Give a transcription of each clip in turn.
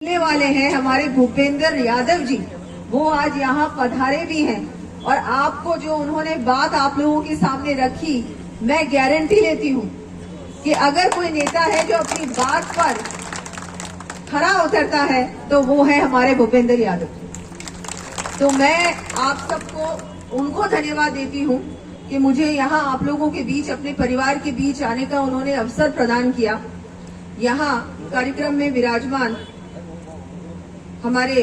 मिलने वाले हैं हमारे भूपेंद्र यादव जी। वो आज यहाँ पधारे भी हैं और आपको जो उन्होंने बात आप लोगों के सामने रखी, मैं गारंटी लेती हूँ कि अगर कोई नेता है जो अपनी बात पर खरा उतरता है तो वो है हमारे भूपेंद्र यादव। तो मैं आप सबको उनको धन्यवाद देती हूँ कि मुझे यहाँ आप लोगों के बीच, अपने परिवार के बीच आने का उन्होंने अवसर प्रदान किया। यहाँ कार्यक्रम में विराजमान हमारे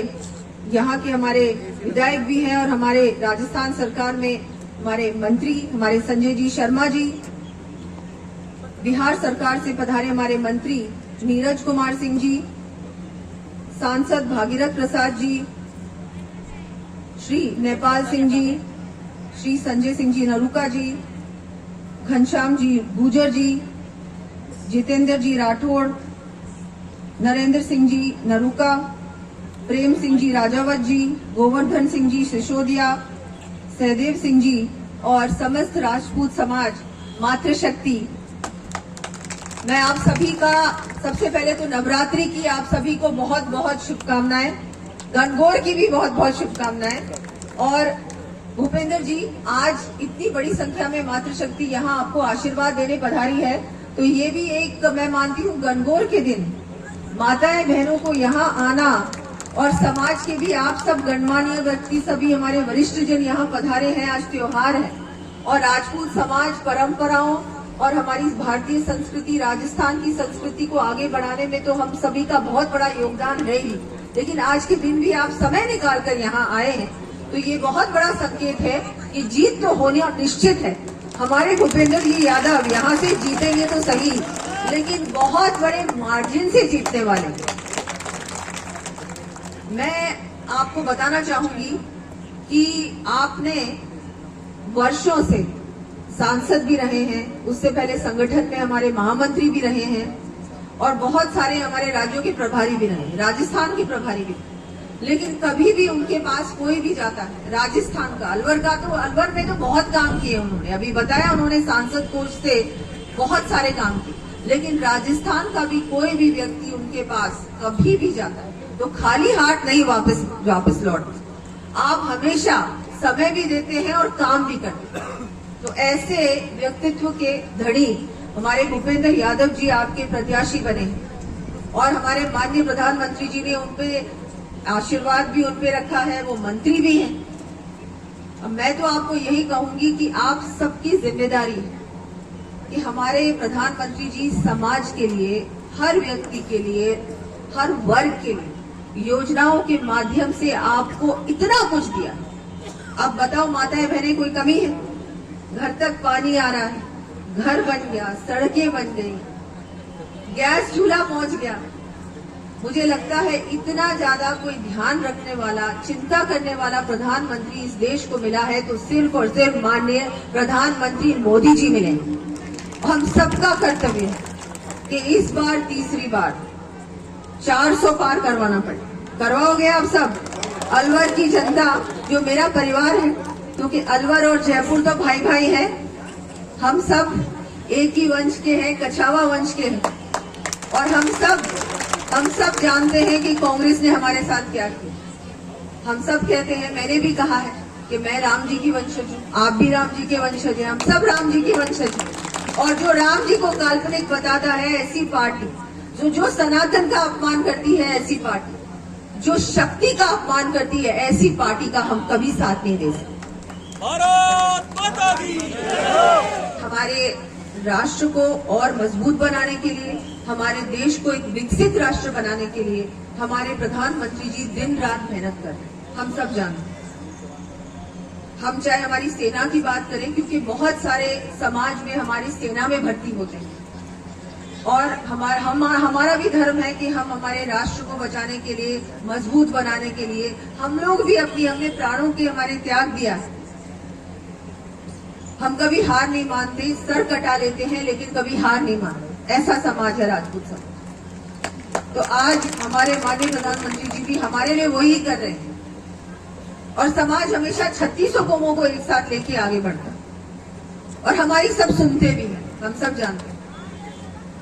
यहाँ के हमारे विधायक भी हैं और हमारे राजस्थान सरकार में हमारे मंत्री, हमारे संजय जी शर्मा जी, बिहार सरकार से पधारे हमारे मंत्री नीरज कुमार सिंह जी, सांसद भागीरथ प्रसाद जी, श्री नेपाल सिंह जी, श्री संजय सिंह जी नरूका जी, घनश्याम जी गुजर जी, जितेंद्र जी राठौड़, नरेंद्र सिंह जी नरूका, प्रेम सिंह जी राजावत जी, गोवर्धन सिंह जी सिसोदिया, सहदेव सिंह जी और समस्त राजपूत समाज मातृशक्ति। मैं आप सभी का सबसे पहले तो नवरात्रि की आप सभी को बहुत बहुत शुभकामनाएं, गणगौर की भी बहुत बहुत शुभकामनाएं। और भूपेंद्र जी, आज इतनी बड़ी संख्या में मातृशक्ति यहाँ आपको आशीर्वाद देने पधारी है, तो ये भी एक, मैं मानती हूँ, गणगौर के दिन माताएं बहनों को यहाँ आना और समाज के भी आप सब गणमान्य व्यक्ति, सभी हमारे वरिष्ठ जन यहाँ पधारे हैं। आज त्योहार है और राजपूत समाज परंपराओं और हमारी भारतीय संस्कृति, राजस्थान की संस्कृति को आगे बढ़ाने में तो हम सभी का बहुत बड़ा योगदान है ही, लेकिन आज के दिन भी आप समय निकाल कर यहाँ आए हैं, तो ये बहुत बड़ा संकेत है कि जीत तो होने और निश्चित है। हमारे भूपेंद्र जी यादव यहाँ से जीतेंगे तो सही, लेकिन बहुत बड़े मार्जिन से जीतने वाले। मैं आपको बताना चाहूंगी कि आपने वर्षों से सांसद भी रहे हैं, उससे पहले संगठन में हमारे महामंत्री भी रहे हैं और बहुत सारे हमारे राज्यों के प्रभारी भी रहे, राजस्थान के प्रभारी भी, लेकिन कभी भी उनके पास कोई भी जाता है राजस्थान का, अलवर का, तो अलवर में तो बहुत काम किए उन्होंने, अभी बताया उन्होंने सांसद कोष से बहुत सारे काम किए, लेकिन राजस्थान का भी कोई भी व्यक्ति उनके पास कभी भी जाता है तो खाली हाथ नहीं वापस लौटते। आप हमेशा समय भी देते हैं और काम भी करते हैं। तो ऐसे व्यक्तित्व के धड़ी हमारे भूपेंद्र यादव जी आपके प्रत्याशी बने हैं और हमारे माननीय प्रधानमंत्री जी ने उनपे आशीर्वाद भी उनपे रखा है, वो मंत्री भी हैं। अब मैं तो आपको यही कहूंगी कि आप सबकी जिम्मेदारी है कि हमारे प्रधानमंत्री जी समाज के लिए, हर व्यक्ति के लिए, हर वर्ग के लिए योजनाओं के माध्यम से आपको इतना कुछ दिया। अब बताओ माताएं बहनें, कोई कमी है? घर तक पानी आ रहा है, घर बन गया, सड़कें बन गई, गैस चूल्हा पहुंच गया। मुझे लगता है इतना ज्यादा कोई ध्यान रखने वाला, चिंता करने वाला प्रधानमंत्री इस देश को मिला है तो सिर्फ और सिर्फ माननीय प्रधानमंत्री मोदी जी मिले। हम सबका कर्तव्य है कि इस बार, तीसरी बार 400 पार करवाना पड़े। करवाओगे आप सब? अलवर की जनता जो मेरा परिवार है, क्योंकि अलवर और जयपुर तो भाई भाई है, हम सब एक ही वंश के हैं, कछावा वंश के हैं, और हम सब जानते हैं कि कांग्रेस ने हमारे साथ क्या किया। हम सब कहते हैं, मैंने भी कहा है कि मैं राम जी की वंशज हूँ, आप भी राम जी के वंशज हैं, हम सब राम जी की वंशज हैं। और जो राम जी को काल्पनिक बताता है, ऐसी पार्टी जो सनातन का अपमान करती है, ऐसी पार्टी जो शक्ति का अपमान करती है, ऐसी पार्टी का हम कभी साथ नहीं दे सकते। भारत माता की जय। हमारे राष्ट्र को और मजबूत बनाने के लिए, हमारे देश को एक विकसित राष्ट्र बनाने के लिए हमारे प्रधानमंत्री जी दिन रात मेहनत कर रहे हैं, हम सब जानते हैं। हम चाहे हमारी सेना की बात करें, क्योंकि बहुत सारे समाज में हमारी सेना में भर्ती होते हैं, और हमारा भी धर्म है कि हम हमारे राष्ट्र को बचाने के लिए, मजबूत बनाने के लिए हम लोग भी हमने प्राणों के हमारे त्याग दिया है। हम कभी हार नहीं मानते, सर कटा लेते हैं, लेकिन कभी हार नहीं मानते। ऐसा समाज है राजपूत समाज। तो आज हमारे माननीय प्रधानमंत्री जी भी हमारे लिए वही कर रहे हैं, और समाज हमेशा 36 कौमों को एक साथ लेके आगे बढ़ता है, और हमारी सब सुनते भी हैं, हम सब जानते हैं।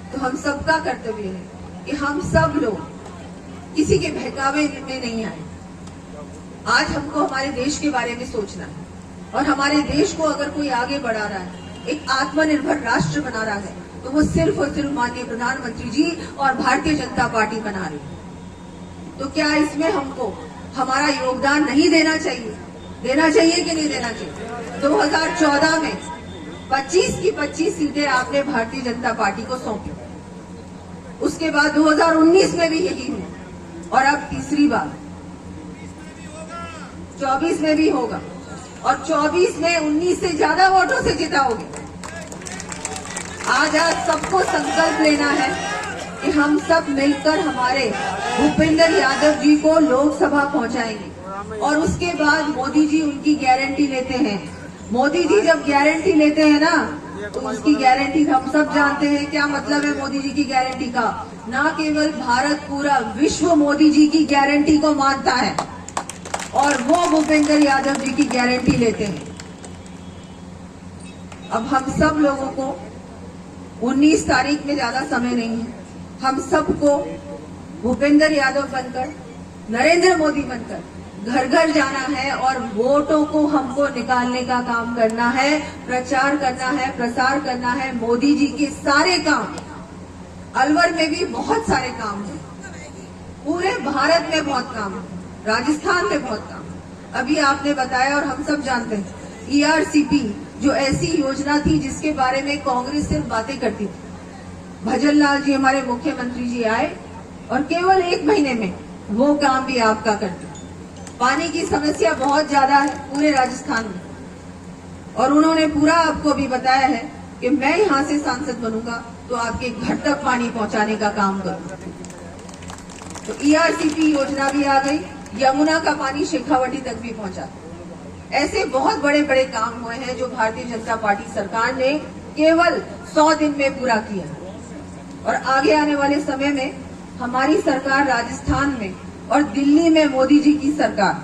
तो हम सबका कर्तव्य है कि हम सब लोग किसी के बहकावे में नहीं आए। आज हमको हमारे देश के बारे में सोचना है और हमारे देश को अगर कोई आगे बढ़ा रहा है, एक आत्मनिर्भर राष्ट्र बना रहा है, तो वो सिर्फ और सिर्फ माननीय प्रधानमंत्री जी और भारतीय जनता पार्टी बना रही है। तो क्या इसमें हमको हमारा योगदान नहीं देना चाहिए? देना चाहिए कि नहीं देना चाहिए? 2014 में 25 की 25 सीटें आपने भारतीय जनता पार्टी को सौंपी। उसके बाद 2019 में भी यही हुआ और अब तीसरी बार 24 में भी होगा और 24 में 19 से ज्यादा वोटों से जिताओगे। आज सबको संकल्प लेना है कि हम सब मिलकर हमारे भूपेंद्र यादव जी को लोकसभा पहुंचाएंगे और उसके बाद मोदी जी उनकी गारंटी लेते हैं। मोदी जी जब गारंटी लेते हैं ना, तो उसकी गारंटी हम सब जानते हैं क्या मतलब है मोदी जी की गारंटी का। ना केवल भारत, पूरा विश्व मोदी जी की गारंटी को मानता है और वो भूपेंद्र यादव जी की गारंटी लेते हैं। अब हम सब लोगों को 19 तारीख में ज्यादा समय नहीं है। हम सबको भूपेंद्र यादव बनकर, नरेंद्र मोदी बनकर घर घर जाना है और वोटों को हमको निकालने का काम करना है, प्रचार करना है, प्रसार करना है। मोदी जी के सारे काम, अलवर में भी बहुत सारे काम हैं, पूरे भारत में बहुत काम है, राजस्थान में बहुत काम है। अभी आपने बताया और हम सब जानते हैं, ERCP जो ऐसी योजना थी जिसके बारे में कांग्रेस सिर्फ बातें करती थी। भजन लाल जी हमारे मुख्यमंत्री जी आए और केवल 1 महीने में वो काम भी आपका करते। पानी की समस्या बहुत ज्यादा है पूरे राजस्थान में और उन्होंने पूरा आपको भी बताया है कि मैं यहां से सांसद बनूंगा तो आपके घर तक पानी पहुंचाने का काम करूंगा। तो ERCP योजना भी आ गई, यमुना का पानी शेखावटी तक भी पहुंचा। ऐसे बहुत बड़े बड़े काम हुए हैं जो भारतीय जनता पार्टी सरकार ने केवल 100 दिन में पूरा किया और आगे आने वाले समय में हमारी सरकार राजस्थान में और दिल्ली में मोदी जी की सरकार